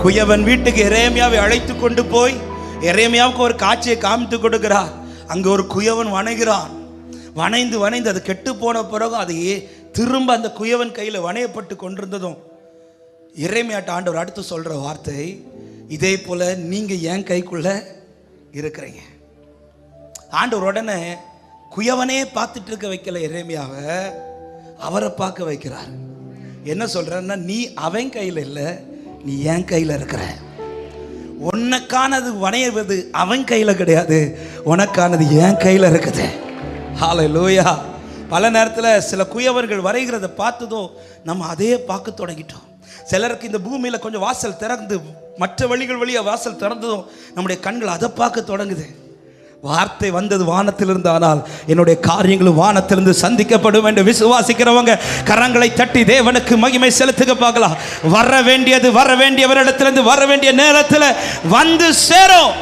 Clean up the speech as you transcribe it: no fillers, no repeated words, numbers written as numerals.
குயவன் வீட்டுக்கு எரேமியாவை அழைத்து கொண்டு போய் எரேமியாவுக்கு ஒரு காட்சியை காமித்து கொடுக்கிறார். அங்க ஒரு குயவன் வணைகிறான். வணைந்து அது கெட்டு போன பிறகு அதையே திரும்ப அந்த குயவன் கையில வணையப்பட்டு கொண்டிருந்ததும் எரேமியாட்ட ஆண்டவர் அடுத்து சொல்ற வார்த்தை, இதே போல நீங்க என் கைக்குள்ள இருக்கிறீங்க. ஆண்டவர் உடனே குயவனே பார்த்துட்டு இருக்க வைக்கல எரேமியாவை, அவரை பார்க்க வைக்கிறார். என்ன சொல்றன்னா, நீ அவன் கையில் இல்லை, நீ என் கையில் இருக்கிற. உனக்கானது வணைவது அவன் கையில் கிடையாது, உனக்கானது என் கையில் இருக்குது. ஹல்லேலூயா. பல நேரத்தில் சில குயவர்கள் வரைகிறத பார்த்ததும் நம்ம அதே பார்க்க தொடங்கிட்டோம். சிலருக்கு இந்த பூமியில் கொஞ்சம் வாசல் திறந்து மற்ற வழிகள் வழியாக வாசல் திறந்ததும் நம்முடைய கண்கள் அதை பார்க்க தொடங்குது. வார்த்தை வந்தது வானத்திலிருந்து, ஆனால் என்னுடைய காரியங்களும் வானத்திலிருந்து சந்திக்கப்படும் என்று விசுவாசிக்கிறவங்க கரங்களை தட்டி தேவனுக்கு மகிமை செலுத்துக பார்க்கலாம். வர வேண்டியது வர வேண்டியவரிடத்திலிருந்து வர வேண்டிய நேரத்தில் வந்து சேரும்.